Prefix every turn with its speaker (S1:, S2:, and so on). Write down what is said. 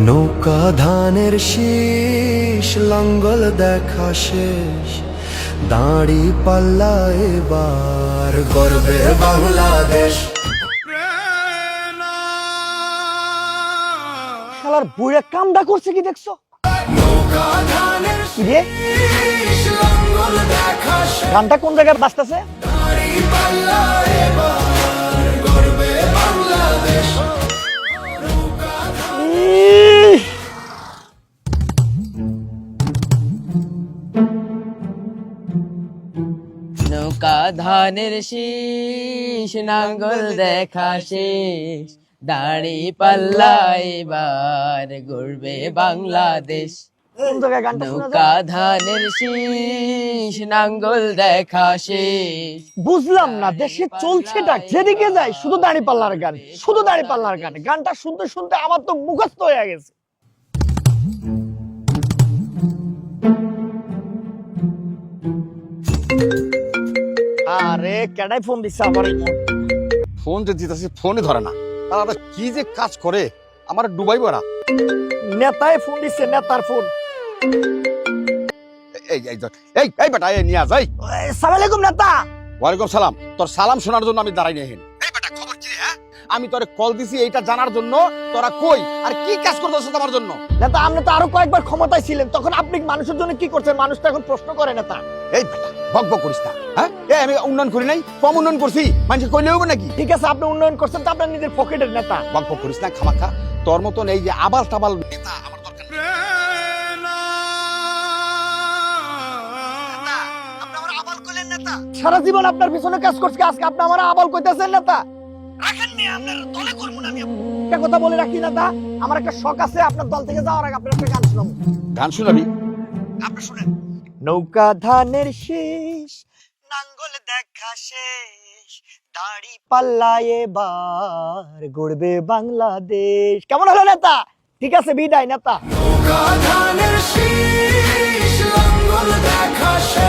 S1: নৌকা ধানের শীষ লাঙ্গল দেখা শেষ, দাঁড়ি পাল্লা এবার গর্বে বাংলাদেশ।
S2: শালার বুড়া কামডা করছে কি দেখছো?
S1: নৌকা ধানের শীষ লাঙ্গল দেখা শেষ,
S2: গানটা কোন জায়গায় বাজতেছে?
S1: দাঁড়ি পাল্লা এবার গর্বে বাংলাদেশ।
S3: নৌকা ধানের শীষ নাঙ্গল দেখা শেষ, দাড়ি পাল্লা এবার গড়বে বাংলাদেশ।
S2: কোন জায়গায় গানটা শোনা
S3: নৌকা
S2: যায়?
S3: ধানের শীষ নাঙ্গল দেখা শেষ।
S2: বুঝলাম না দেশে চলছেটা, যেদিকে যায় শুধু দাড়ি পাল্লার গান, শুধু দাড়ি পাল্লার গান। গানটা শুনতে শুনতে আমার তো মুখস্থ হয়ে গেছে। আরে কেডাই ফোন দিছে আমার?
S4: ফোন যে দিতেছি ফোনই ধরে না, তারা কি যে কাজ করে আমার ডুবাইব না।
S2: নেতায় ফোন দিছে, নেতার ফোন।
S4: এই এই এই এই বেটা এই নিয়ে যাই।
S2: আসসালামু আলাইকুম নেতা।
S4: ওয়ালাইকুম সালাম। তোর সালাম শোনার জন্য আমি দাঁড়াই নেই। এই বেটা খবর কি রে? হ্যাঁ, আমি তোরে কল দিছি এইটা জানার জন্য তোরা কই আর কি কাজ করতেছ আমার জন্য।
S2: নেতা আপনি তো আরো কয়েকবার ক্ষমতায় ছিলেন, তখন আপনি মানুষের জন্য কি করছেন মানুষ তো এখন প্রশ্ন করে নেতা।
S4: এই বেটা বক বক করিস না। হ্যাঁ, এই আমি উন্নয়ন করি নাই, কম উন্নয়ন করছি, মানুষ কইলে হবে নাকি?
S2: ঠিক আছে আপনি উন্নয়ন করছেন তো আপনার নিজের পকেটের নেতা।
S4: বক বক করিস না খামাখা। তোর মতন এই যে আবাল টাবাল নেতা আমার দরকার নেই।
S2: সারা জীবন আপনার পিছনে কাজ করছি, আজকে আপনি আমার আবাল কইতেছেন নেতা। রাখেন নি আপনার দলে করব না আমি। একটা কথা বলে রাখি নেতা, আমার একটা শখ আছে, আপনার দল থেকে যাওয়ার আগে আপনার একটা গান শোনাবো।
S4: গান শুনাবি?
S2: আপনি শুনেন। নৌকা ধানের শীষ নাঙ্গল দেখা শেষ, দাড়ি পাল্লা এবার গড়বে বাংলাদেশ। কেমন হলো নেতা? ঠিক আছে বিদায় নেতা।
S1: নৌকা ধানের শীষ লাঙ্গল দেখা শেষ,